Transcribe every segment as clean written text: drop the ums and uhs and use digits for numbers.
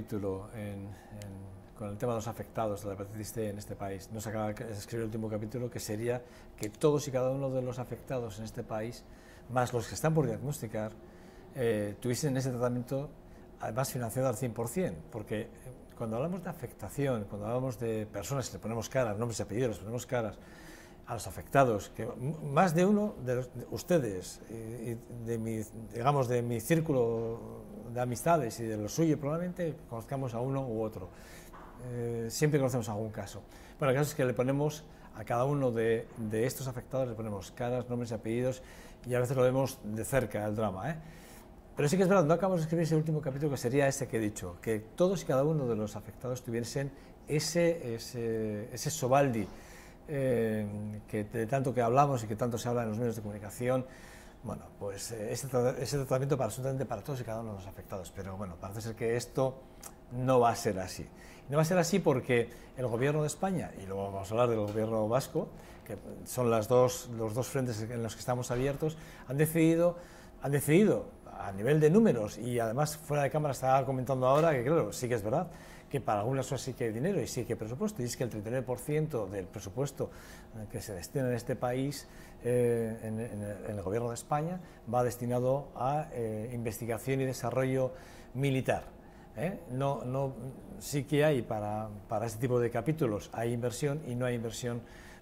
capítulo con el tema de los afectados de la hepatitis C en este país. Nos acaba de escribir el último capítulo, que sería que todos y cada uno de los afectados en este país, más los que están por diagnosticar, tuviesen ese tratamiento además financiado al 100%, porque cuando hablamos de afectación, cuando hablamos de personas que le ponemos caras, nombres y apellidos, les ponemos caras a los afectados, que más de uno de ustedes, y de mi círculo de amistades y de lo suyo, probablemente conozcamos a uno u otro. Siempre conocemos algún caso. Bueno, el caso es que le ponemos a cada uno de estos afectados, le ponemos caras, nombres y apellidos, y a veces lo vemos de cerca, el drama, Pero sí que es verdad, no acabamos de escribir ese último capítulo, que sería este que he dicho, que todos y cada uno de los afectados tuviesen ese Sovaldi, que de tanto que hablamos y que tanto se habla en los medios de comunicación. Bueno, pues ese tratamiento absolutamente para todos y cada uno de los afectados, pero bueno, parece ser que esto no va a ser así. No va a ser así porque el Gobierno de España, y luego vamos a hablar del Gobierno vasco, que son los dos frentes en los que estamos abiertos, han decidido a nivel de números, y además fuera de cámara estaba comentando ahora que claro, sí que es verdad, que para algunas cosas sí que hay dinero y sí que hay presupuesto, y es que el 39% del presupuesto que se destina en este país, en el Gobierno de España, va destinado a investigación y desarrollo militar. Sí que hay para este tipo de capítulos, hay inversión, y no hay inversión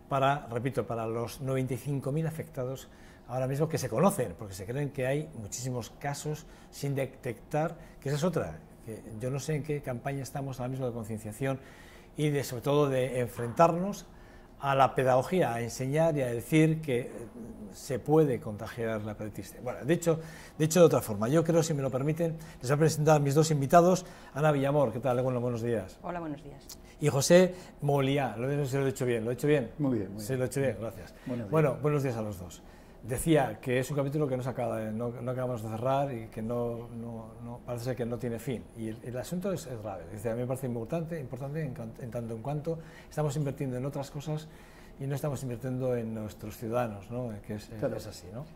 para, repito, para los 95.000 afectados ahora mismo que se conocen, porque se creen que hay muchísimos casos sin detectar, que esa es otra. Que yo no sé en qué campaña estamos ahora mismo de concienciación y sobre todo de enfrentarnos a la pedagogía, a enseñar y a decir que se puede contagiar la hepatitis C. Bueno, dicho de otra forma, yo creo, si me lo permiten, les voy a presentar a mis dos invitados. Ana Villamor, ¿qué tal? Bueno, buenos días. Hola, buenos días. Y José Moliá, no sé si lo he hecho bien. ¿Lo he hecho bien? Muy bien. Sí, lo he hecho bien, gracias. Bueno, buenos días a los dos. Decía que es un capítulo que no acabamos de cerrar y que parece ser que no tiene fin. Y el asunto es grave. A mí me parece importante en tanto en cuanto estamos invirtiendo en otras cosas y no estamos invirtiendo en nuestros ciudadanos, ¿no? Que claro. Es así, ¿no?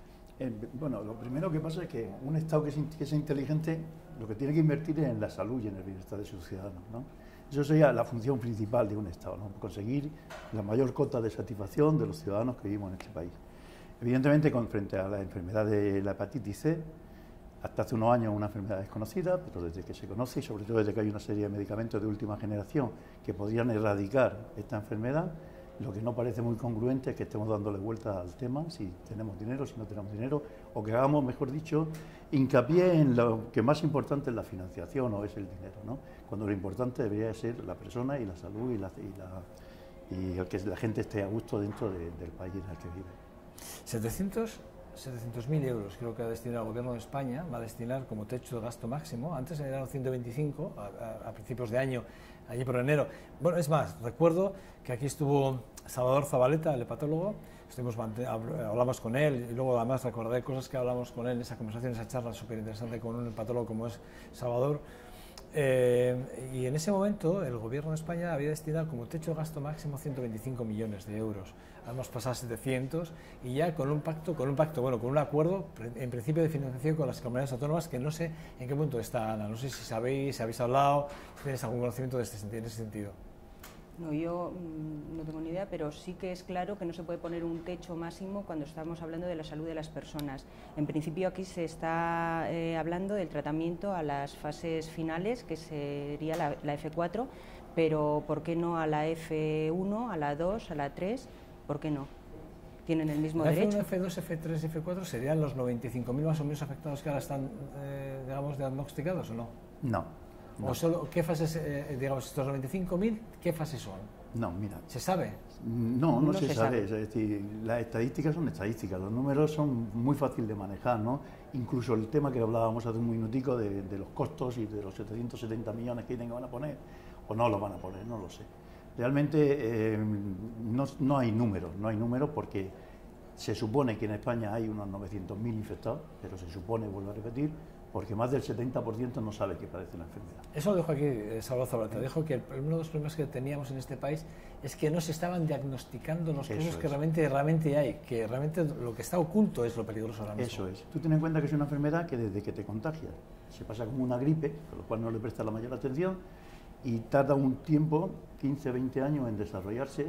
Bueno, lo primero que pasa es que un Estado que es inteligente lo que tiene que invertir es en la salud y en el bienestar de sus ciudadanos, ¿no? Eso sería la función principal de un Estado, ¿no? Conseguir la mayor cota de satisfacción de los ciudadanos que vivimos en este país. Evidentemente, frente a la enfermedad de la hepatitis C, hasta hace unos años una enfermedad desconocida, pero desde que se conoce y sobre todo desde que hay una serie de medicamentos de última generación que podrían erradicar esta enfermedad, lo que no parece muy congruente es que estemos dándole vuelta al tema, si tenemos dinero, si no tenemos dinero, o que hagamos, mejor dicho, hincapié en lo que más importante es la financiación o es el dinero, ¿no? Cuando lo importante debería ser la persona y la salud y el que la gente esté a gusto dentro del país en el que vive. 700.000 euros creo que ha destinado el Gobierno de España, va a destinar como techo de gasto máximo. Antes eran 125 a principios de año, allí por enero. Bueno, es más, recuerdo que aquí estuvo Salvador Zabaleta, el hepatólogo, hablamos con él, y luego además recordaré cosas que hablamos con él en esa conversación, esa charla súper interesante con un hepatólogo como es Salvador. Y en ese momento el Gobierno de España había destinado como techo de gasto máximo 125 millones de euros. Hemos pasado a 700 y ya con un acuerdo en principio de financiación con las comunidades autónomas, que no sé en qué punto está, Ana. No sé si sabéis, si habéis hablado, si tenéis algún conocimiento en ese sentido. No, yo no tengo ni idea, pero sí que es claro que no se puede poner un techo máximo cuando estamos hablando de la salud de las personas. En principio aquí se está hablando del tratamiento a las fases finales, que sería la F4, pero ¿por qué no a la F1, a la 2, a la 3? ¿Por qué no? ¿Tienen el mismo derecho? F1, F2, F3 y F4 serían los 95.000 más o menos afectados que ahora están, digamos, diagnosticados, ¿o no? No. ¿O solo qué fases, digamos, estos 95.000, qué fases son? No, mira. ¿Se sabe? No se sabe. Es decir, las estadísticas son estadísticas, los números son muy fáciles de manejar, ¿no? Incluso el tema que hablábamos hace un minutico de los costos y de los 770 millones que dicen que van a poner, o no los van a poner, no lo sé. Realmente no hay números porque se supone que en España hay unos 900.000 infectados, pero se supone, vuelvo a repetir, porque más del 70% no sabe que padece la enfermedad. Eso lo dijo aquí Salvador Zabaleta, dijo que uno de los problemas que teníamos en este país es que no se estaban diagnosticando los casos que realmente hay, que realmente lo que está oculto es lo peligroso ahora mismo. Eso es. Tú ten en cuenta que es una enfermedad que desde que te contagias se pasa como una gripe, con lo cual no le prestas la mayor atención, y tarda un tiempo, 15, 20 años, en desarrollarse,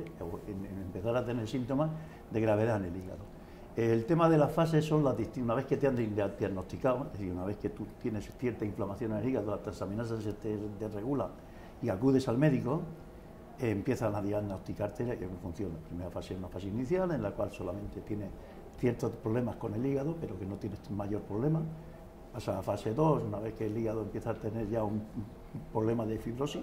en empezar a tener síntomas de gravedad en el hígado. El tema de las fases son las distintas. Una vez que te han diagnosticado, es decir, una vez que tú tienes cierta inflamación en el hígado, la transaminasa se te desregula y acudes al médico, empiezan a diagnosticarte en función. La primera fase es una fase inicial en la cual solamente tienes ciertos problemas con el hígado, pero que no tienes mayor problema. Pasa a la fase 2, una vez que el hígado empieza a tener ya un problema de fibrosis,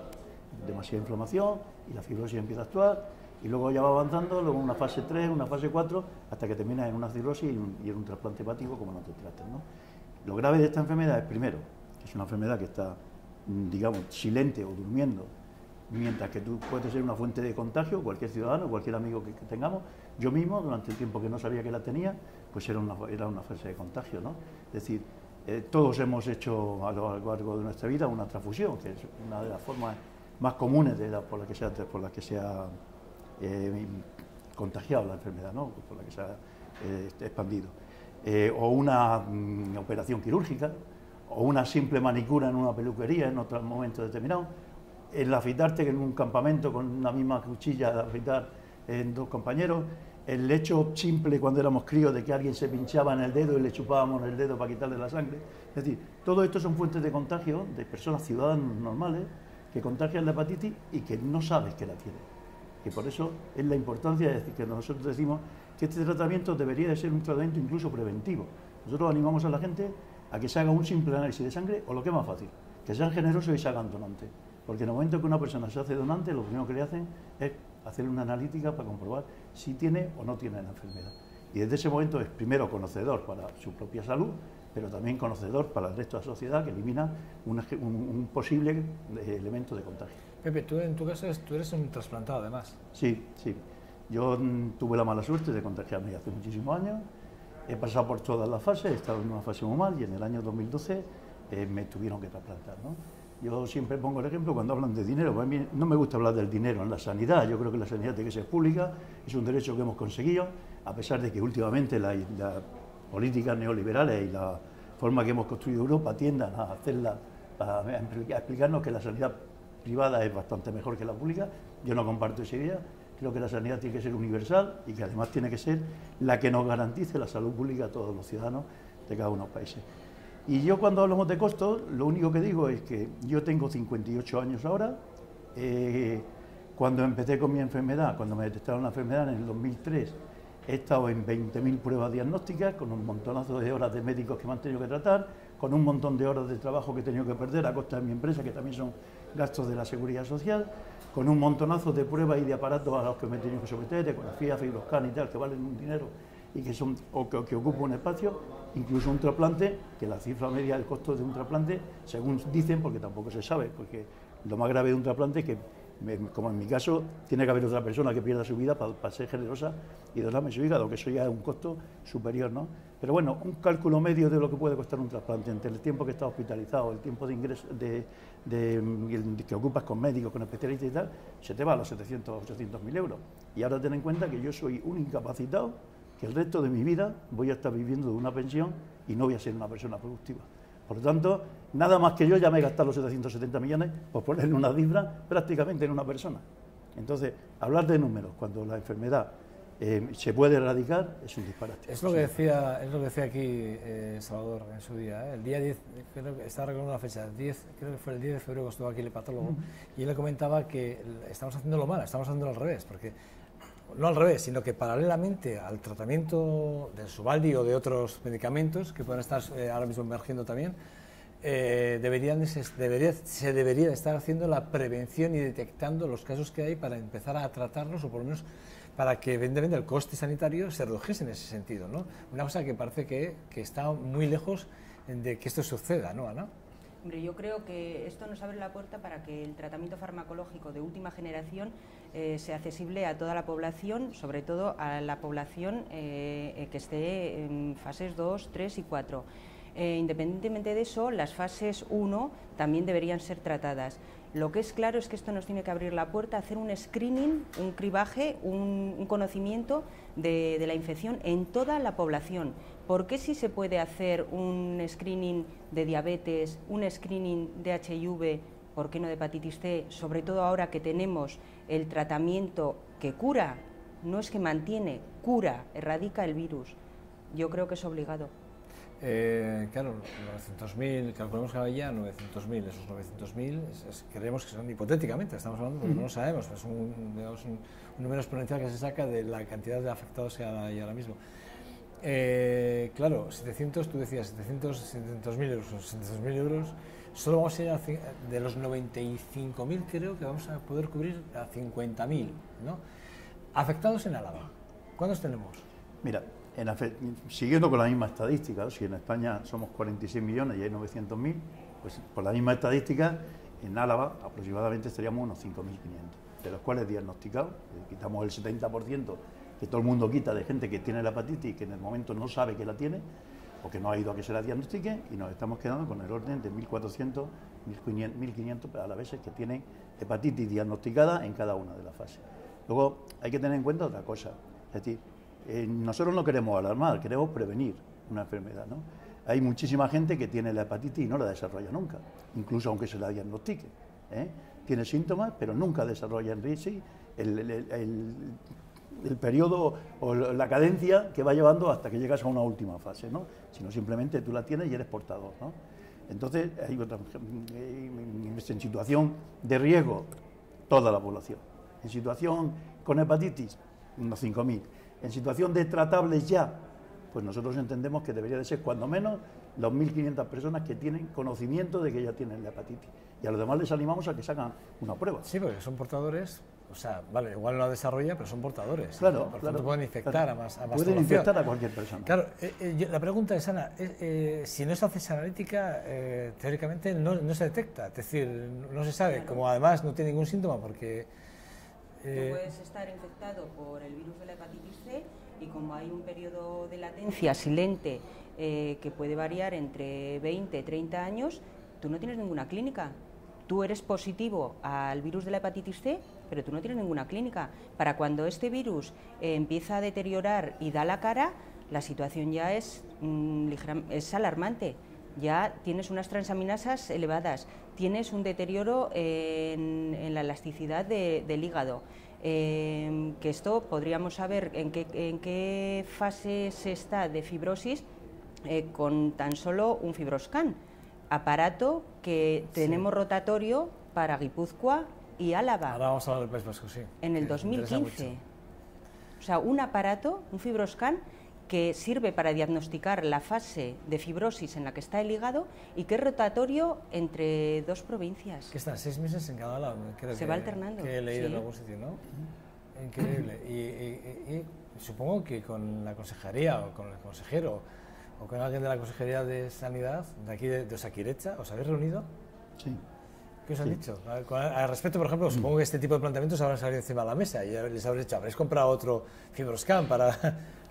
demasiada inflamación, y la fibrosis empieza a actuar. Y luego ya va avanzando, luego una fase 3, una fase 4, hasta que termina en una cirrosis y en un trasplante hepático como no te trates, ¿no? Lo grave de esta enfermedad es, primero, que es una enfermedad que está, digamos, silente o durmiendo, mientras que tú puedes ser una fuente de contagio, cualquier ciudadano, cualquier amigo que tengamos. Yo mismo, durante el tiempo que no sabía que la tenía, pues era una fase de contagio, ¿no? Es decir, todos hemos hecho a lo largo de nuestra vida una transfusión, que es una de las formas más comunes por la que se ha contagiado la enfermedad, ¿no? Por la que se ha expandido, o una operación quirúrgica, o una simple manicura en una peluquería en otro momento determinado, el afeitarte en un campamento con una misma cuchilla de afeitar en dos compañeros, el hecho simple cuando éramos críos de que alguien se pinchaba en el dedo y le chupábamos el dedo para quitarle la sangre. Es decir, todo esto son fuentes de contagio de personas ciudadanos normales que contagian la hepatitis y que no sabes que la tienen. Y por eso es la importancia de decir que nosotros decimos que este tratamiento debería de ser un tratamiento incluso preventivo. Nosotros animamos a la gente a que se haga un simple análisis de sangre, o lo que es más fácil, que sean generosos y se hagan donantes. Porque en el momento que una persona se hace donante, lo primero que le hacen es hacerle una analítica para comprobar si tiene o no tiene la enfermedad. Y desde ese momento es primero conocedor para su propia salud, pero también conocedor para el resto de la sociedad, que elimina un posible elemento de contagio. Pepe, tú en tu caso tú eres un trasplantado además. Sí, sí. Yo tuve la mala suerte de contagiarme hace muchísimos años. He pasado por todas las fases, he estado en una fase muy mal y en el año 2012 me tuvieron que trasplantar, ¿no? Yo siempre pongo el ejemplo cuando hablan de dinero. A mí no me gusta hablar del dinero en la sanidad. Yo creo que la sanidad tiene que ser pública, es un derecho que hemos conseguido, a pesar de que últimamente las políticas neoliberales y la forma que hemos construido Europa tiendan a hacerla, a explicarnos que la sanidad privada es bastante mejor que la pública. Yo no comparto esa idea. Creo que la sanidad tiene que ser universal y que además tiene que ser la que nos garantice la salud pública a todos los ciudadanos de cada uno de los países. Y yo, cuando hablamos de costos, lo único que digo es que yo tengo 58 años ahora. Cuando empecé con mi enfermedad, cuando me detectaron la enfermedad en el 2003, he estado en 20.000 pruebas diagnósticas, con un montonazo de horas de médicos que me han tenido que tratar, con un montón de horas de trabajo que he tenido que perder a costa de mi empresa, que también son gastos de la Seguridad Social, con un montonazo de pruebas y de aparatos a los que me he tenido que someter, ecografía, fibroscan y tal, que valen un dinero y que son que ocupan un espacio, incluso un trasplante, que la cifra media del costo de un trasplante, según dicen, porque tampoco se sabe, porque lo más grave de un trasplante es que, como en mi caso, tiene que haber otra persona que pierda su vida para ser generosa y donarme su hígado, que eso ya es un costo superior, ¿no? Pero bueno, un cálculo medio de lo que puede costar un trasplante, entre el tiempo que está hospitalizado, el tiempo de ingreso que ocupas con médicos, con especialistas y tal, se te va a los 700, 800.000 euros. Y ahora ten en cuenta que yo soy un incapacitado, que el resto de mi vida voy a estar viviendo de una pensión y no voy a ser una persona productiva. Por lo tanto, nada más que yo ya me he gastado los 770 millones por ponerle una cifra prácticamente en una persona. Entonces, hablar de números cuando la enfermedad se puede erradicar es un disparate. Es lo que decía aquí Salvador en su día, el día 10, creo que estaba recordando la fecha, creo que fue el 10 de febrero que estuvo aquí el hepatólogo, y él le comentaba que estamos haciéndolo mal, estamos haciéndolo al revés, porque no al revés, sino que paralelamente al tratamiento del Sovaldi o de otros medicamentos que pueden estar ahora mismo emergiendo también, se debería estar haciendo la prevención y detectando los casos que hay para empezar a tratarlos, o por lo menos para que evidentemente el coste sanitario se redujese en ese sentido, ¿no? Una cosa que parece que está muy lejos de que esto suceda, ¿no, Ana? Hombre, yo creo que esto nos abre la puerta para que el tratamiento farmacológico de última generación sea accesible a toda la población, sobre todo a la población que esté en fases 2, 3 y 4. Independientemente de eso, las fases 1 también deberían ser tratadas. Lo que es claro es que esto nos tiene que abrir la puerta a hacer un screening, un cribaje, un conocimiento de la infección en toda la población. ¿Por qué si se puede hacer un screening de diabetes, un screening de HIV, por qué no de hepatitis C? Sobre todo ahora que tenemos el tratamiento que cura, no es que mantiene, cura, erradica el virus. Yo creo que es obligado. Claro, 900.000, calculamos que ya 900.000, esos 900.000 creemos que son hipotéticamente, estamos hablando porque no lo sabemos, es un número exponencial que se saca de la cantidad de afectados que hay ahora mismo. Claro, 700, tú decías 700.000 euros, 700.000 euros, solo vamos a ir de los 95.000, creo que vamos a poder cubrir a 50.000, ¿no? Afectados en Álava, ¿cuántos tenemos? Mira, siguiendo con la misma estadística, si en España somos 46 millones y hay 900.000, pues por la misma estadística, en Álava aproximadamente estaríamos unos 5.500, de los cuales diagnosticados, quitamos el 70% que todo el mundo quita de gente que tiene la hepatitis y que en el momento no sabe que la tiene, o que no ha ido a que se la diagnostique, y nos estamos quedando con el orden de 1.400, 1.500 alaveses que tienen hepatitis diagnosticada en cada una de las fases. Luego hay que tener en cuenta otra cosa, es decir, nosotros no queremos alarmar, queremos prevenir una enfermedad, ¿no? Hay muchísima gente que tiene la hepatitis y no la desarrolla nunca, incluso aunque se la diagnostique, ¿eh? Tiene síntomas, pero nunca desarrolla en sí el periodo o la cadencia que va llevando hasta que llegas a una última fase, ¿no? Sino simplemente tú la tienes y eres portador, ¿no? Entonces, hay otra, en situación de riesgo, toda la población. En situación con hepatitis, unos 5.000. En situación de tratables ya, pues nosotros entendemos que debería de ser cuando menos los 1.500 personas que tienen conocimiento de que ya tienen la hepatitis. Y a los demás les animamos a que sacan una prueba. Sí, porque son portadores, o sea, vale, igual no la desarrolla, pero son portadores. Claro, por tanto pueden infectar a más pueden población. infectar a cualquier persona. Claro, la pregunta es, Ana, si no se hace esa analítica, teóricamente no se detecta, es decir, no se sabe, Claro. como además no tiene ningún síntoma porque... Tú puedes estar infectado por el virus de la hepatitis C y como hay un periodo de latencia silente que puede variar entre 20 y 30 años, tú no tienes ninguna clínica. Tú eres positivo al virus de la hepatitis C, pero tú no tienes ninguna clínica. Para cuando este virus empieza a deteriorar y da la cara, la situación ya es alarmante. Ya tienes unas transaminasas elevadas, tienes un deterioro en la elasticidad del hígado, que esto podríamos saber en qué fase se está de fibrosis con tan solo un fibroscan, aparato que tenemos rotatorio para Guipúzcoa y Álava. Ahora vamos a hablar del País Vasco, sí. En el 2015. O sea, un aparato, un fibroscan, que sirve para diagnosticar la fase de fibrosis en la que está el hígado y que es rotatorio entre dos provincias. Que están 6 meses en cada lado, creo Se va alternando. Que he leído sí. en algún sitio, ¿no? Increíble. Y supongo que con la consejería o con el consejero o con alguien de la Consejería de Sanidad, de aquí de Osakidecha, ¿os habéis reunido? Sí. ¿Qué os han dicho? Al respecto, por ejemplo, supongo que este tipo de planteamientos habrán salido encima de la mesa y les habréis dicho, habréis comprado otro fibroscan para...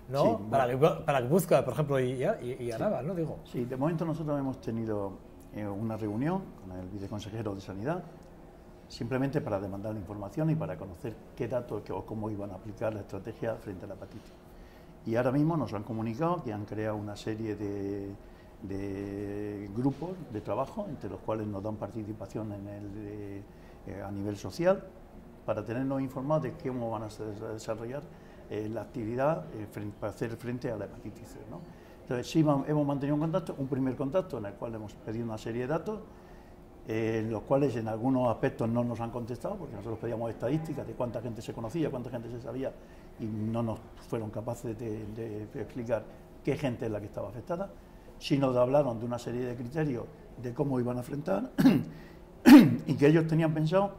¿no? Sí, para Guipúzcoa, por ejemplo, y Álava, ¿no? Digo. Sí, de momento nosotros hemos tenido una reunión con el viceconsejero de Sanidad, simplemente para demandar la información y para conocer qué datos o cómo iban a aplicar la estrategia frente a la hepatitis. Y ahora mismo nos han comunicado que han creado una serie de grupos de trabajo, entre los cuales nos dan participación a nivel social, para tenernos informados de cómo van a desarrollar la actividad para hacer frente a la hepatitis C, ¿no? Entonces sí hemos mantenido un primer contacto en el cual hemos pedido una serie de datos, los cuales en algunos aspectos no nos han contestado, porque nosotros pedíamos estadísticas de cuánta gente se conocía, cuánta gente se sabía, y no nos fueron capaces de explicar qué gente es la que estaba afectada. Sí nos hablaron de una serie de criterios de cómo iban a enfrentar y que ellos tenían pensado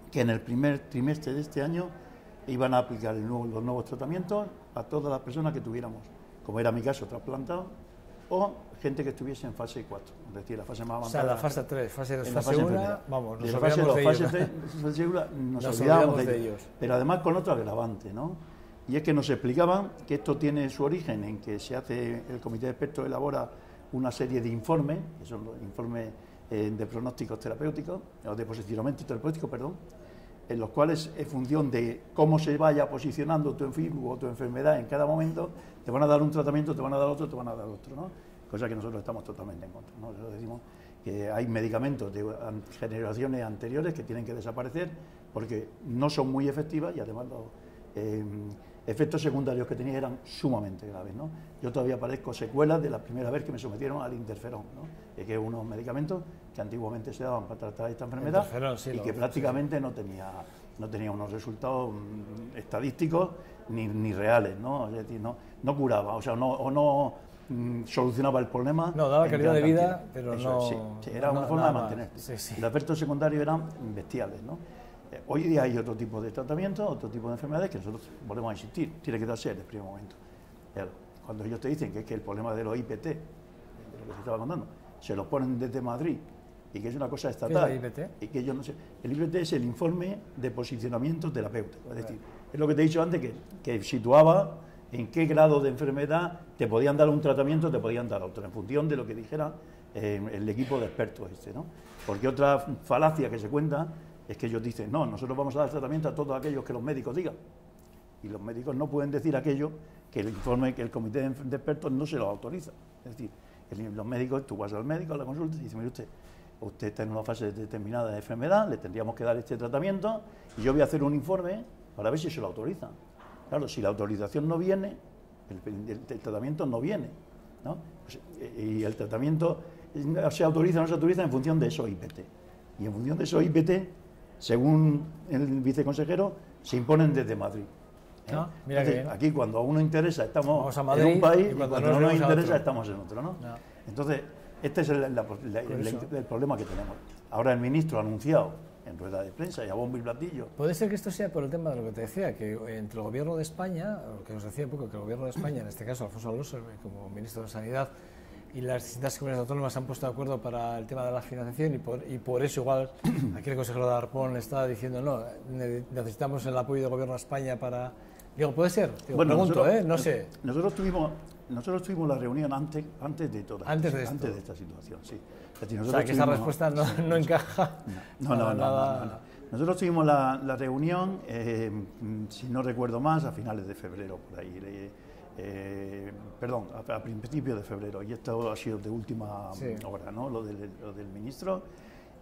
que en el primer trimestre de este año iban a aplicar los nuevos tratamientos a todas las personas que tuviéramos, como era mi caso, trasplantado, o gente que estuviese en fase 4, es decir, la fase más avanzada. O sea, la fase 3, fase 2, fase fase 1, primera. vamos, nos nos olvidamos olvidamos de ellos. Fase 1 nos olvidamos de ellos. Pero además con otro agravante, ¿no? Y es que nos explicaban que esto tiene su origen en que se hace, el comité de expertos elabora una serie de informes, que son los informes de pronósticos terapéuticos, o de posicionamiento terapéutico, perdón, en los cuales, en función de cómo se vaya posicionando tu enfermo o tu enfermedad en cada momento, te van a dar un tratamiento, te van a dar otro, te van a dar otro, ¿no? Cosa que nosotros estamos totalmente en contra, ¿no? Nosotros decimos que hay medicamentos de generaciones anteriores que tienen que desaparecer porque no son muy efectivas y además los efectos secundarios que tenía eran sumamente graves, ¿no? Yo todavía padezco secuelas de la primera vez que me sometieron al interferón, ¿no? Que es unos medicamentos que antiguamente se daban para tratar esta enfermedad y que prácticamente no tenía unos resultados estadísticos ni reales, ¿no? Es decir, no curaba, o sea, no solucionaba el problema. No, daba calidad de vida, pero eso, no... Sí, era una forma de mantenerte. Sí. Los efectos secundarios eran bestiales, ¿no? Hoy día hay otro tipo de tratamientos, otro tipo de enfermedades que nosotros volvemos a insistir, tiene que darse en el primer momento. Cuando ellos te dicen que es que el problema de los IPT, de lo que se estaba contando, se los ponen desde Madrid y que es una cosa estatal. ¿Qué es el IPT? Y que yo no sé. El IPT es el informe de posicionamiento terapéutico, es decir, es lo que te he dicho antes, que situaba en qué grado de enfermedad te podían dar un tratamiento, te podían dar otro, en función de lo que dijera el equipo de expertos ¿no? Porque otra falacia que se cuenta es que ellos dicen, no, nosotros vamos a dar tratamiento a todos aquellos que los médicos digan. Y los médicos no pueden decir aquello que el informe, que el comité de expertos no se lo autoriza. Es decir, los médicos, tú vas al médico a la consulta y dices, mire usted está en una fase determinada de enfermedad, le tendríamos que dar este tratamiento y yo voy a hacer un informe para ver si se lo autorizan. Claro, si la autorización no viene, el tratamiento no viene, ¿no? Pues, y el tratamiento se autoriza o no se autoriza en función de esos IPT. Y en función de esos IPT, según el viceconsejero, se imponen desde Madrid. No, mira. Entonces, aquí cuando a uno interesa estamos Madrid, en un país y cuando no nos interesa estamos en otro, ¿no? No. Entonces, este es el problema que tenemos. Ahora el ministro ha anunciado en rueda de prensa y a bombo y platillo. Puede ser que esto sea por el tema de lo que te decía, que entre el gobierno de España, que os decía un poco, que el gobierno de España, en este caso Alfonso Alonso, como ministro de Sanidad, y las distintas comunidades autónomas se han puesto de acuerdo para el tema de la financiación y por eso igual aquí el consejero de Arpón está diciendo no, necesitamos el apoyo del gobierno de España para... Digo, puede ser, digo, bueno, pregunto, no sé. Nosotros tuvimos la reunión antes de toda antes de esta situación, sí. Es decir, o sea, que esa respuesta no encaja. No. Nosotros tuvimos la reunión, si no recuerdo más, a finales de febrero, por ahí. Perdón, a principios de febrero, y esto ha sido de última hora, ¿no? Lo del ministro,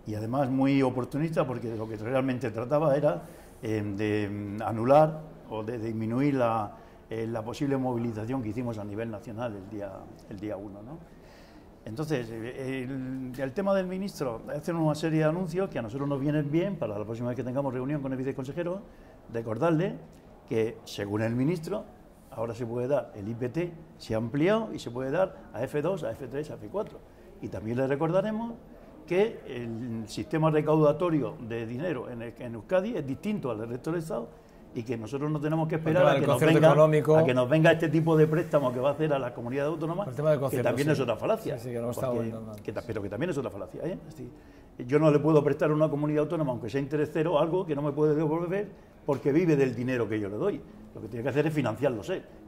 y además muy oportunista porque lo que realmente trataba era de anular o de disminuir la posible movilización que hicimos a nivel nacional el día 1, ¿no? Entonces, el tema del ministro, hacen una serie de anuncios que a nosotros nos vienen bien para la próxima vez que tengamos reunión con el viceconsejero, recordarle que, según el ministro, ahora se puede dar el IPT, se ha ampliado y se puede dar a F2, a F3, a F4. Y también le recordaremos que el sistema recaudatorio de dinero en Euskadi es distinto al del resto del Estado y que nosotros no tenemos que esperar a que nos venga este tipo de préstamo que va a hacer a la comunidad autónoma, que también es otra falacia. Pero que también es otra falacia. Es decir, yo no le puedo prestar a una comunidad autónoma, aunque sea interés cero, algo que no me puede devolver porque vive del dinero que yo le doy. Lo que tiene que hacer es financiarlo,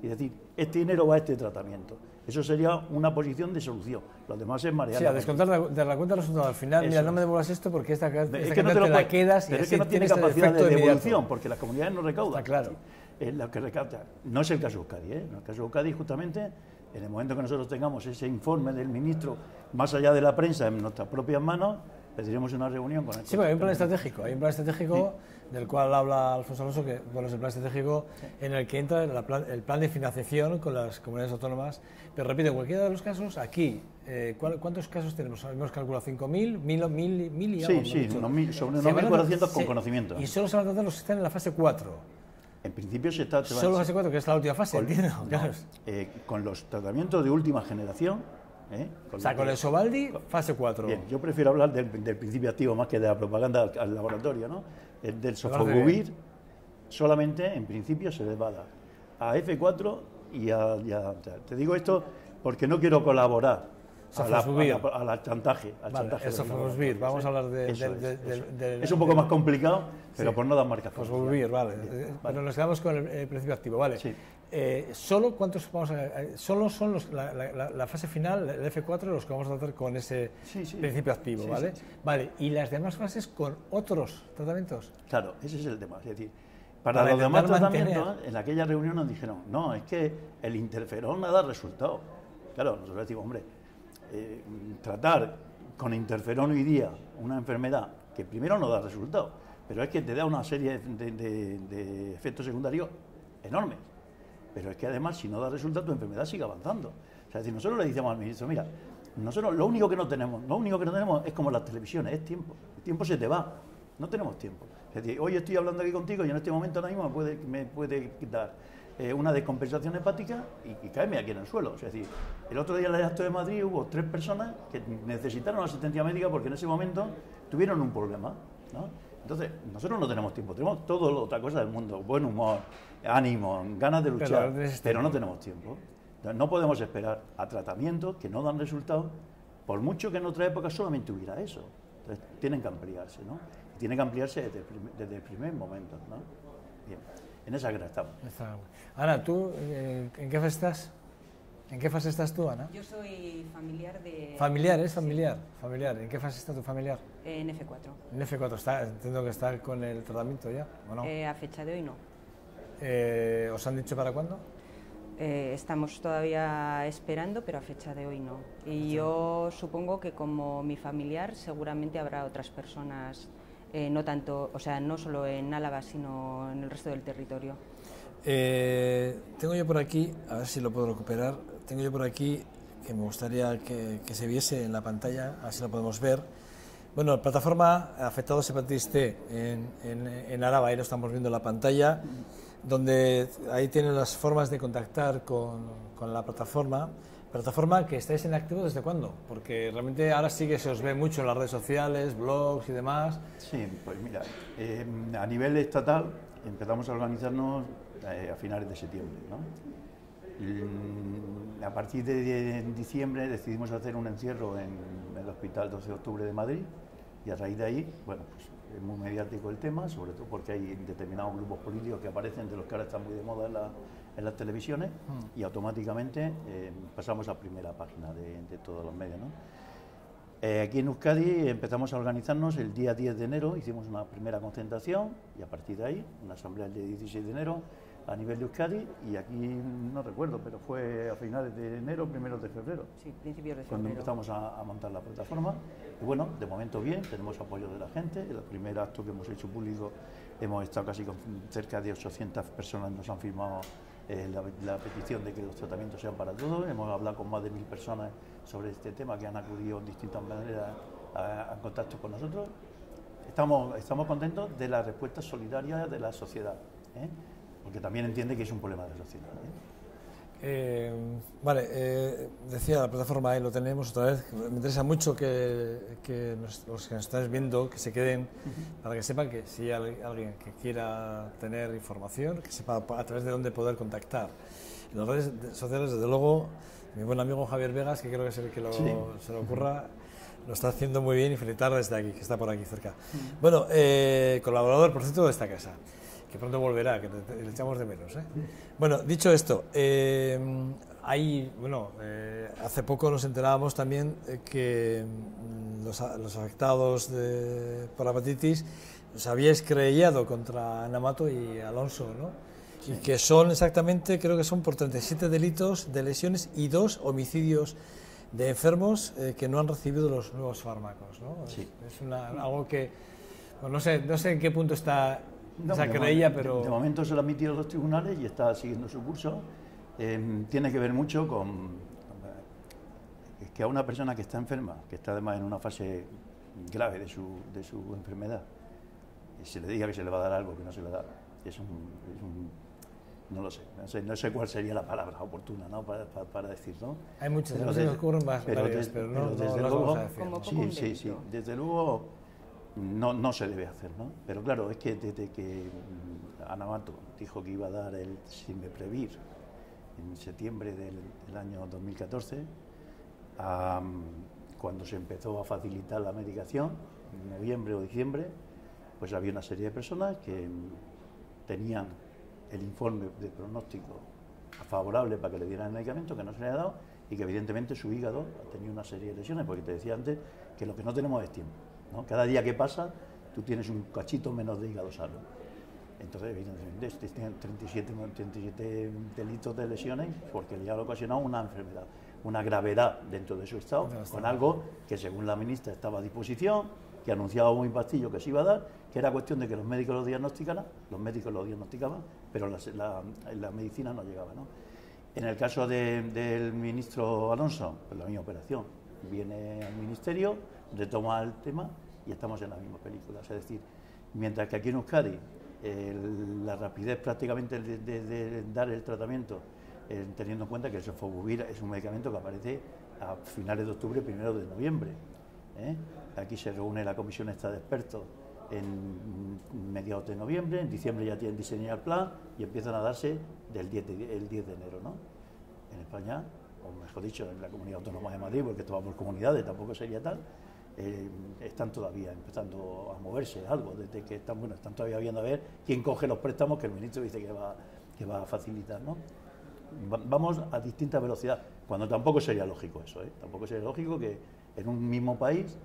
y decir, este dinero va a este tratamiento. Eso sería una posición de solución. Lo demás es marear. Sí, a descontar de la cuenta resultado al final. Eso. Mira, no me devuelvas esto porque esta cantidad es que no te la quedas. Pero es que no tiene capacidad de devolución porque las comunidades no recaudan. Está claro. Lo que recauda. No es el caso de Euskadi. En el caso de Euskadi, justamente, en el momento que nosotros tengamos ese informe del ministro, más allá de la prensa, en nuestras propias manos, pediremos una reunión con él. Sí, pero hay un plan estratégico, del cual habla Alfonso Alonso, que bueno, es el plan estratégico en el que entra el plan de financiación con las comunidades autónomas. Pero repito, en cualquiera de los casos, aquí, ¿cuántos casos tenemos? Hemos calculado 5.000, 1.000 y algo. Sí, sobre 1.400 con conocimiento. Y solo se van a tratar los que están en la fase 4. En principio se está... Solo la fase 4, que es la última fase, entiendo. Claro. Con los tratamientos de última generación... con el Sovaldi, fase 4. Bien, yo prefiero hablar del principio activo más que de la propaganda al laboratorio, ¿no? El del Sofovir solamente, en principio, se les va a dar a F4 y te digo esto porque no quiero colaborar al chantaje. Vale, el sofosbuvir, vamos a hablar de... Es un poco más complicado, pero por no dar marcas. Sofosbuvir, vale. Pero nos quedamos con el principio activo, vale. Sí. Solo solo son la fase final, el F4, los que vamos a tratar con ese principio activo, ¿vale? Vale, ¿y las demás fases con otros tratamientos? Claro, ese es el tema. Es decir, para los demás tratamientos, en aquella reunión nos dijeron, no, es que el interferón no da resultado. Claro, nosotros decimos, hombre, tratar con interferón hoy día una enfermedad que primero no da resultado, pero es que te da una serie de efectos secundarios enormes. Pero es que además, si no da resultado, tu enfermedad sigue avanzando. O sea, es decir, nosotros le decíamos al ministro, mira, nosotros lo único que no tenemos es como las televisiones, es tiempo. El tiempo se te va, no tenemos tiempo. Es decir, hoy estoy hablando aquí contigo y en este momento ahora mismo me puede dar una descompensación hepática y caerme aquí en el suelo. O sea, es decir, el otro día en el acto de Madrid hubo 3 personas que necesitaron asistencia médica porque en ese momento tuvieron un problema, ¿no? Entonces, nosotros no tenemos tiempo, tenemos toda la otra cosa del mundo, buen humor, ánimo, ganas de luchar, pero no tenemos tiempo. Entonces, no podemos esperar a tratamientos que no dan resultados, por mucho que en otra época solamente hubiera eso. Entonces, tienen que ampliarse, ¿no? Y tienen que ampliarse desde el primer momento, ¿no? Bien, en esa guerra estamos. Ana, ¿tú en qué fase estás? ¿En qué fase estás tú, Ana? Yo soy familiar de... ¿Familiar? ¿Es familiar? Familiar. ¿En qué fase está tu familiar? En F4. En F4. Entiendo que está con el tratamiento ya, ¿o no? A fecha de hoy no. ¿Os han dicho para cuándo? Estamos todavía esperando, pero a fecha de hoy no. Y yo supongo que como mi familiar seguramente habrá otras personas, no tanto, o sea, no solo en Álava, sino en el resto del territorio. Tengo yo por aquí, a ver si lo puedo recuperar, tengo yo por aquí que me gustaría que se viese en la pantalla, a ver si lo podemos ver. Bueno, la plataforma Afectados Hepatitis T en Álava, ahí lo estamos viendo en la pantalla, donde ahí tienen las formas de contactar con la plataforma que estáis en activo ¿desde cuándo? Porque realmente ahora sí que se os ve mucho en las redes sociales, blogs y demás. Sí, pues mira, a nivel estatal empezamos a organizarnos a finales de septiembre, ¿no? A partir de diciembre decidimos hacer un encierro en el Hospital 12 de Octubre de Madrid y a raíz de ahí, bueno, pues es muy mediático el tema, sobre todo porque hay determinados grupos políticos que aparecen, de los que ahora están muy de moda en las televisiones, y automáticamente pasamos a primera página de todos los medios, ¿no? Aquí en Euskadi empezamos a organizarnos el día 10 de enero, hicimos una primera concentración y a partir de ahí, una asamblea el día 16 de enero a nivel de Euskadi, y aquí no recuerdo, pero fue a finales de enero, primeros de febrero. Sí, principios de febrero. Cuando empezamos a montar la plataforma. Y bueno, de momento bien, tenemos apoyo de la gente. En el primer acto que hemos hecho público hemos estado casi con cerca de 800 personas, nos han firmado la petición de que los tratamientos sean para todos. Hemos hablado con más de 1000 personas sobre este tema que han acudido en distintas maneras a contacto con nosotros. Estamos contentos de la respuesta solidaria de la sociedad, porque también entiende que es un problema de la sociedad. Decía la plataforma, ahí lo tenemos otra vez. Me interesa mucho que los que nos estáis viendo que se queden, para que sepan que si hay alguien que quiera tener información, que sepa a través de dónde poder contactar. En las redes sociales, desde luego, mi buen amigo Javier Vegas, que creo que es el que se le ocurra, lo está haciendo muy bien, y felicitarlo desde aquí, que está por aquí cerca. Bueno, colaborador, por cierto, de esta casa, que pronto volverá, que le echamos de menos. Bueno, dicho esto, hace poco nos enterábamos también que los afectados por hepatitis os habíais querellado contra Ana Mato y Alonso, ¿no? Sí. Y que son exactamente, creo que son por 37 delitos de lesiones y 2 homicidios de enfermos que no han recibido los nuevos fármacos, ¿no? Sí. Es algo que, bueno, no sé en qué punto está esa querella, pero... De momento se lo han admitido los tribunales y está siguiendo su curso. Tiene que ver mucho con que a una persona que está enferma, que está además en una fase grave de su enfermedad, se le diga que se le va a dar algo que no se le da. No sé cuál sería la palabra oportuna, ¿no? para decir, ¿no? Hay muchas, no se me ocurren más, pero desde luego, vamos a decir. Sí, desde luego no se debe hacer, ¿no? Pero claro, es que desde que Ana Mato dijo que iba a dar el Simbeprevir en septiembre del año 2014, Cuando se empezó a facilitar la medicación, en noviembre o diciembre, pues había una serie de personas que tenían el informe de pronóstico favorable para que le dieran el medicamento, que no se le ha dado, y que evidentemente su hígado ha tenido una serie de lesiones, porque te decía antes que lo que no tenemos es tiempo, ¿no? Cada día que pasa, tú tienes un cachito menos de hígado sano. Entonces, evidentemente, tienen 37 delitos de lesiones porque le ha ocasionado una enfermedad, una gravedad dentro de su estado, con algo que según la ministra estaba a disposición, que anunciaba un pastillo que se iba a dar, que era cuestión de que los médicos lo diagnosticaran, los médicos lo diagnosticaban, pero la medicina no llegaba, ¿no? En el caso del ministro Alonso, pues la misma operación, viene al ministerio, retoma el tema y estamos en la misma película, es decir, mientras que aquí en Euskadi la rapidez prácticamente de dar el tratamiento, teniendo en cuenta que el Sofovir es un medicamento que aparece a finales de octubre, 1 de noviembre. Aquí se reúne la comisión esta de expertos en mediados de noviembre, en diciembre ya tienen diseñado el plan y empiezan a darse el 10 de enero, ¿no? En España, o mejor dicho, en la Comunidad Autónoma de Madrid, porque esto va por comunidades, tampoco sería tal, están todavía empezando a moverse algo, desde que están todavía viendo a ver quién coge los préstamos que el ministro dice que va a facilitar, ¿no? Vamos a distinta velocidad, cuando tampoco sería lógico eso, tampoco sería lógico que en un mismo país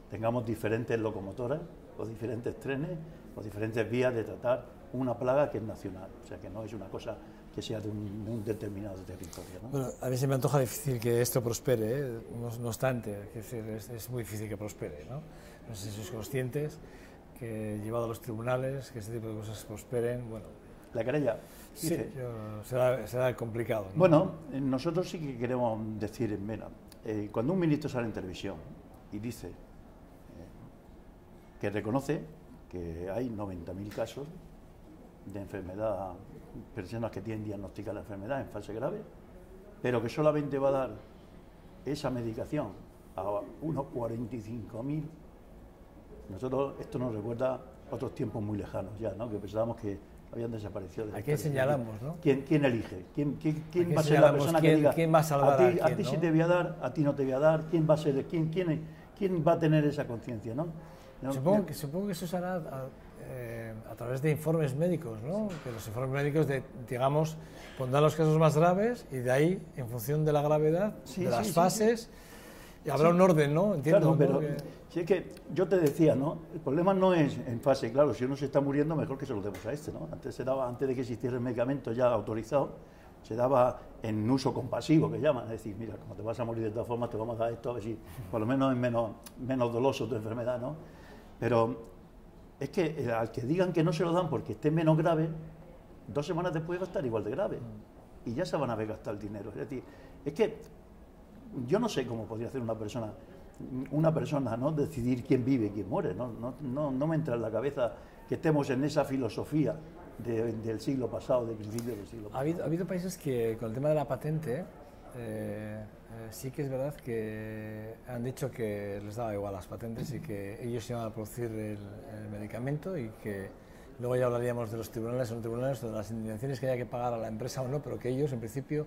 tengamos diferentes locomotoras, o diferentes trenes, o diferentes vías de tratar una plaga que es nacional, o sea que no es una cosa que sea de un determinado territorio, ¿no? Bueno, a mí se me antoja difícil que esto prospere, no obstante, es muy difícil que prospere, ¿no? No sé si sois conscientes que llevado a los tribunales, que este tipo de cosas prosperen, bueno... La querella. Sí, será complicado, ¿no? Bueno, nosotros sí que queremos decir, mira, cuando un ministro sale en televisión y dice que reconoce que hay 90.000 casos de enfermedad, personas que tienen diagnosticada la enfermedad en fase grave, pero que solamente va a dar esa medicación a unos 45.000, nosotros esto nos recuerda otros tiempos muy lejanos ya, ¿no? Que pensábamos que habían desaparecido. ¿A quién señalamos, no? ¿Quién elige? ¿Quién va a ser la persona que diga quién va a salvar a ti sí te voy a dar, a ti no te voy a dar? ¿Quién va a ser? ¿Quién va a tener esa conciencia, no? Supongo que eso se hará a través de informes médicos, ¿no? Que los informes médicos, digamos, pondrán los casos más graves y de ahí, en función de la gravedad, de las fases, y habrá un orden, ¿no? Entiendo. Claro, pero si es que yo te decía, ¿no? El problema no es en fase, claro, si uno se está muriendo, mejor que se lo demos a este, ¿no? Antes de que existiera el medicamento ya autorizado, se daba en uso compasivo, que llaman, es decir, mira, como te vas a morir de todas formas, te vamos a dar esto, a ver si por lo menos es menos doloso tu enfermedad, ¿no? Pero es que al que digan que no se lo dan porque esté menos grave, 2 semanas después va a estar igual de grave y ya se van a ver gastar el dinero. Es decir, es que yo no sé cómo podría hacer una persona, ¿no? Decidir quién vive y quién muere. No me entra en la cabeza que estemos en esa filosofía del siglo pasado, del principio del siglo pasado. Ha habido países que con el tema de la patente sí que es verdad que han dicho que les daba igual las patentes y que ellos iban a producir el medicamento y que luego ya hablaríamos de los tribunales o no tribunales, de las indemnizaciones que haya que pagar a la empresa o no, pero que ellos en principio...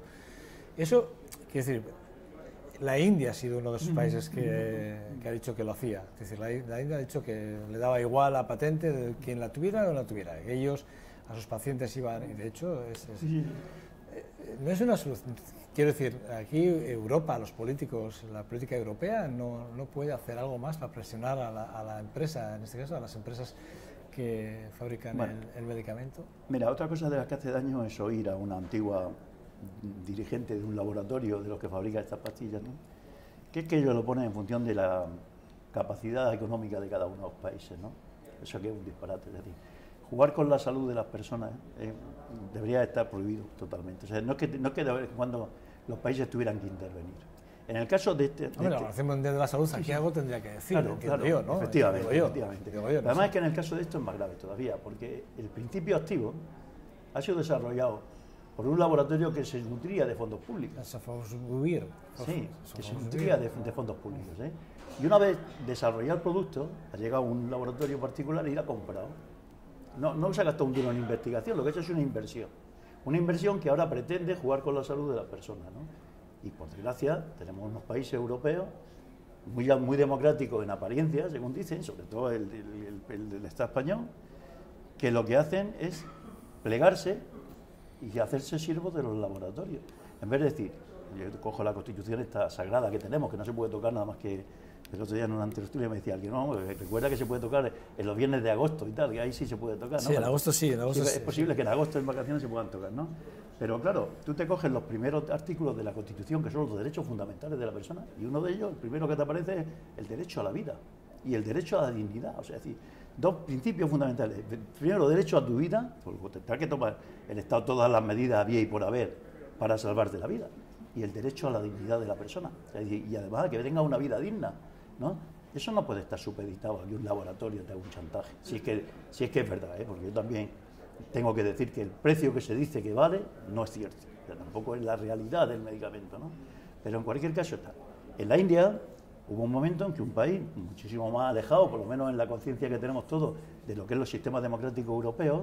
Eso, quiero decir, la India ha sido uno de esos países que ha dicho que lo hacía. Es decir, la India ha dicho que le daba igual la patente de quien la tuviera o no la tuviera. Que ellos a sus pacientes iban... Y de hecho, no es una solución. Quiero decir, aquí Europa, los políticos, la política europea no puede hacer algo más para presionar a la empresa, en este caso a las empresas que fabrican el medicamento. Mira, otra cosa de las que hace daño es oír a una antigua dirigente de un laboratorio de los que fabrica estas pastillas, ¿no? Que es que ellos lo ponen en función de la capacidad económica de cada uno de los países, ¿no? Eso que es un disparate. Es decir, jugar con la salud de las personas debería estar prohibido totalmente. O sea, no es que cuando los países tuvieran que intervenir. En el caso de este... la Organización Mundial de la Salud aquí algo tendría que decir, claro, yo, ¿no? Efectivamente. Digo yo, Además es que en el caso de esto es más grave todavía, porque el principio activo ha sido desarrollado por un laboratorio que se nutría de fondos públicos. Sofovir. Sí, que se nutría de fondos públicos. Y una vez desarrollado el producto, ha llegado un laboratorio particular y lo ha comprado. No se ha gastado un duro en investigación, lo que ha hecho es una inversión. Una inversión que ahora pretende jugar con la salud de las personas, ¿no? Y por desgracia tenemos unos países europeos muy democráticos en apariencia, según dicen, sobre todo el del Estado español, que lo que hacen es plegarse y hacerse siervos de los laboratorios. En vez de decir, yo cojo la Constitución esta sagrada que tenemos, que no se puede tocar nada más que... El otro día en una tertulia me decía alguien, no, recuerda que se puede tocar en los viernes de agosto y tal, que ahí sí se puede tocar, ¿no? Sí, en agosto sí, Es posible que en agosto en vacaciones se puedan tocar, ¿no? Pero claro, tú te coges los primeros artículos de la Constitución, que son los derechos fundamentales de la persona, y uno de ellos, el primero que te aparece, es el derecho a la vida y el derecho a la dignidad. O sea, es decir, dos principios fundamentales. Primero, el derecho a tu vida, porque tendrá que tomar el Estado todas las medidas había y por haber para salvarte la vida, y el derecho a la dignidad de la persona. O sea, y además a que tenga una vida digna, ¿no? Eso no puede estar supeditado a que un laboratorio te haga un chantaje, si es que es verdad, ¿eh? Porque yo también tengo que decir que el precio que se dice que vale no es cierto, o sea, tampoco es la realidad del medicamento, ¿no? Pero en cualquier caso está. En la India hubo un momento en que un país muchísimo más alejado, por lo menos en la conciencia que tenemos todos, de lo que es los sistemas democráticos europeos,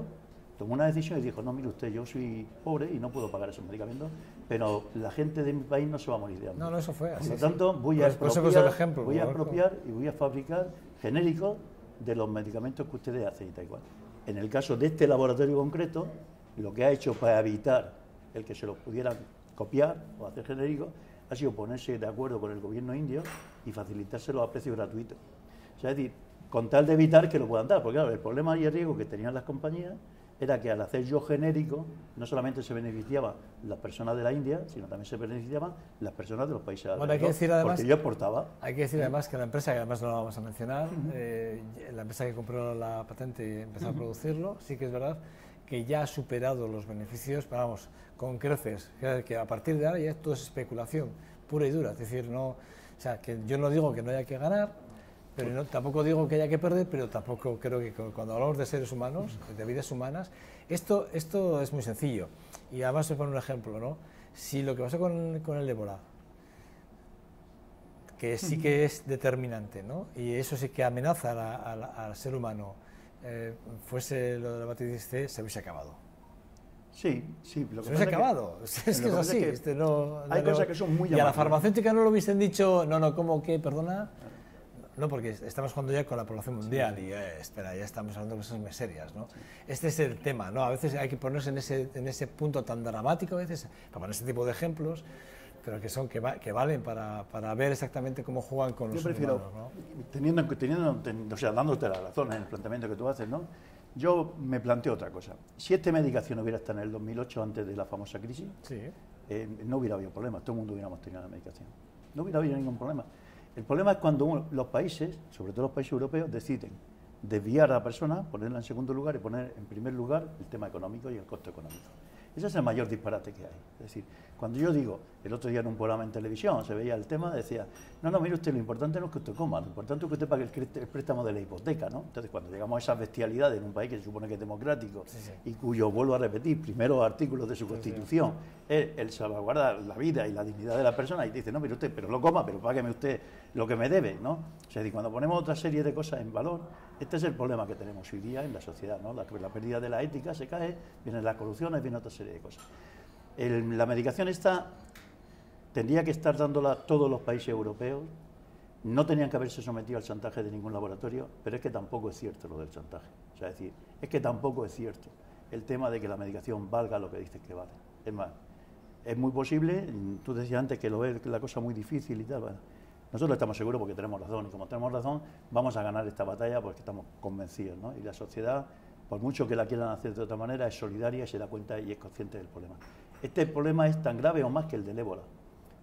tomó una decisión y dijo, no, mire usted, yo soy pobre y no puedo pagar esos medicamentos, pero la gente de mi país no se va a morir de hambre. No, eso fue así. Por lo tanto, voy a expropiar y voy a fabricar genéricos de los medicamentos que ustedes hacen y tal cual. En el caso de este laboratorio concreto, lo que ha hecho para evitar el que se los pudieran copiar o hacer genéricos, ha sido ponerse de acuerdo con el gobierno indio y facilitárselo a precio gratuito. O sea, es decir, con tal de evitar que lo puedan dar, porque claro, el problema y el riesgo que tenían las compañías era que al hacer yo genérico, no solamente se beneficiaban las personas de la India, sino también se beneficiaban las personas de los países alrededor. Bueno, hay que decir además, porque yo exportaba. Hay que decir además que la empresa, que además no la vamos a mencionar, la empresa que compró la patente y empezó a producirlo, sí que es verdad que ya ha superado los beneficios, pero vamos, con creces, que a partir de ahora ya todo es especulación pura y dura, es decir, no, o sea, que yo no digo que no haya que ganar, pero no, tampoco digo que haya que perder, pero tampoco creo que cuando hablamos de seres humanos, de vidas humanas, esto es muy sencillo. Y además se pone un ejemplo, ¿no? Si lo que pasó con el ébola, que sí que es determinante, ¿no? Y eso sí que amenaza al ser humano, fuese lo de la hepatitis C, se hubiese acabado. Sí. Lo que se hubiese acabado. Es que es así. Hay cosas que son muy llamativas. Y a la farmacéutica no lo hubiesen dicho, no, ¿cómo que? Perdona. No, porque estamos jugando ya con la población mundial y espera, ya estamos hablando de cosas muy serias, ¿no? Este es el tema, ¿no? A veces hay que ponerse en ese punto tan dramático, a veces, para poner este tipo de ejemplos, pero que valen para ver exactamente cómo juegan con los humanos, ¿no? O sea, dándote la razón en el planteamiento que tú haces, ¿no? Yo me planteo otra cosa. Si esta medicación hubiera estado en el 2008, antes de la famosa crisis, no hubiera habido problemas, todo el mundo hubiéramos tenido la medicación. No hubiera habido ningún problema. El problema es cuando los países, sobre todo los países europeos, deciden desviar a la persona, ponerla en segundo lugar y poner en primer lugar el tema económico y el costo económico. Ese es el mayor disparate que hay. Es decir, cuando yo digo, el otro día en un programa en televisión se veía el tema, decía, no, mire usted, lo importante no es que usted coma, lo importante es que usted pague el préstamo de la hipoteca, ¿no? Entonces, cuando llegamos a esas bestialidades en un país que se supone que es democrático y cuyo, vuelvo a repetir, primeros artículos de su Constitución es el salvaguardar la vida y la dignidad de la persona, y te dice, no, mire usted, pero lo coma, pero págueme usted lo que me debe, ¿no? O sea, cuando ponemos otra serie de cosas en valor, este es el problema que tenemos hoy día en la sociedad, ¿no? La pérdida de la ética se cae, vienen las corrupciones, viene otra serie de cosas. La medicación esta tendría que estar dándola todos los países europeos, no tenían que haberse sometido al chantaje de ningún laboratorio, pero es que tampoco es cierto lo del chantaje. O sea, es decir, es que tampoco es cierto el tema de que la medicación valga lo que dices que vale. Es más, es muy posible, tú decías antes que lo ves la cosa muy difícil y tal, bueno, nosotros estamos seguros porque tenemos razón, y como tenemos razón, vamos a ganar esta batalla porque estamos convencidos, ¿no? Y la sociedad, por mucho que la quieran hacer de otra manera, es solidaria y se da cuenta y es consciente del problema. Este problema es tan grave o más que el del ébola,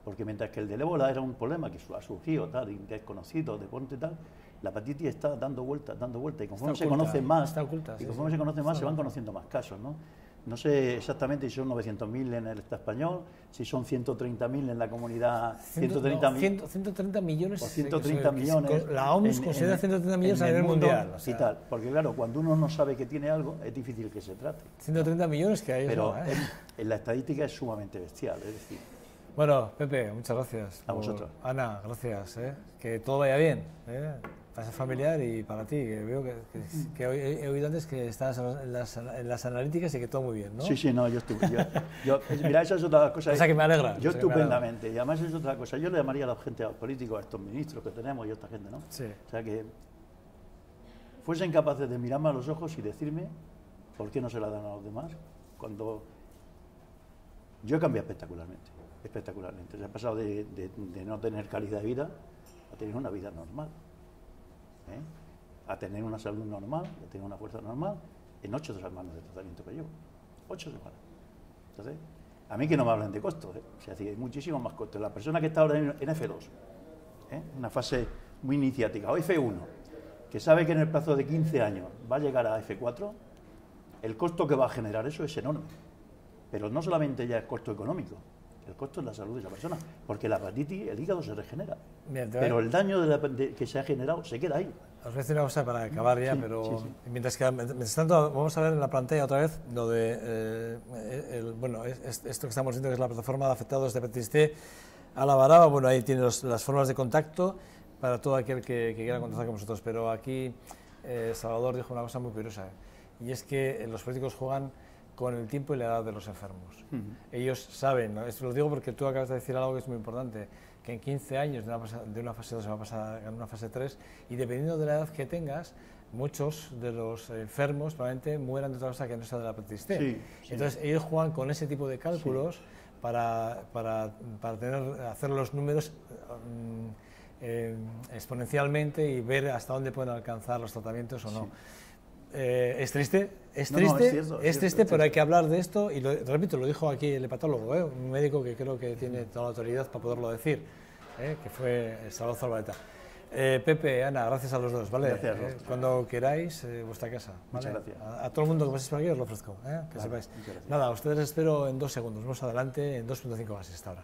porque mientras que el del ébola era un problema que ha surgido, tal, y desconocido, de ponte tal, la hepatitis está dando vueltas, y conforme se conoce más, se van conociendo más casos, ¿no? No sé exactamente si son 900.000 en el Estado español, si son 130.000 en la comunidad, 130 millones. O 130 millones. La OMS considera 130 millones a nivel mundial. O sea, y tal, porque claro, cuando uno no sabe que tiene algo, es difícil que se trate. 130 millones que hay. Pero en la estadística es sumamente bestial, es decir. Bueno, Pepe, muchas gracias. A vosotros. Ana, gracias. Que todo vaya bien. Para ser familiar y para ti, que veo que he oído antes que estás en las analíticas y que todo muy bien, ¿no? Sí, no, yo estuve. Mira, esa es otra cosa. Esa que me alegra. Yo estupendamente. Y además es otra cosa. Yo le llamaría a la gente, a los políticos, a estos ministros que tenemos y a esta gente, ¿no? Sí. O sea, que fuesen capaces de mirarme a los ojos y decirme por qué no se la dan a los demás, cuando yo he cambiado espectacularmente. Espectacularmente. Se ha pasado de no tener calidad de vida a tener una vida normal. A tener una salud normal, a tener una fuerza normal, en 8 semanas de tratamiento que llevo. 8 semanas. Entonces, a mí que no me hablen de costos, o sea, hay muchísimos más costos. La persona que está ahora en F2, una fase muy iniciática, o F1, que sabe que en el plazo de 15 años va a llegar a F4, el costo que va a generar eso es enorme. Pero no solamente ya es costo económico, el costo es la salud de esa persona, porque la hepatitis, el hígado se regenera. Bien, pero el daño que se ha generado se queda ahí. Os voy a decir una cosa para acabar ya, pero mientras tanto vamos a ver en la pantalla otra vez lo de esto que estamos viendo, que es la plataforma de afectados de hepatitis C a la Baraba. Bueno, ahí tiene las formas de contacto para todo aquel que quiera contactar con nosotros, pero aquí Salvador dijo una cosa muy curiosa, y es que los políticos juegan con el tiempo y la edad de los enfermos. Ellos saben, ¿no? Esto lo digo porque tú acabas de decir algo que es muy importante, que en 15 años de una fase 2 se va a pasar a una fase 3, y dependiendo de la edad que tengas, muchos de los enfermos probablemente mueran de otra cosa que no sea de la hepatitis C. Sí. Entonces ellos juegan con ese tipo de cálculos para hacer los números exponencialmente y ver hasta dónde pueden alcanzar los tratamientos o no. Sí. Es triste, es triste, pero hay que hablar de esto, y repito, lo dijo aquí el hepatólogo, un médico que creo que tiene toda la autoridad para poderlo decir, que fue Salvador Zalbaleta. Pepe, Ana, gracias a los dos, ¿vale? Gracias, cuando queráis, vuestra casa, ¿vale? Muchas gracias. A todo el mundo que paséis por aquí os lo ofrezco, que sepáis. Nada, a ustedes les espero en 2 segundos, vamos adelante en 2.5 bases hasta ahora.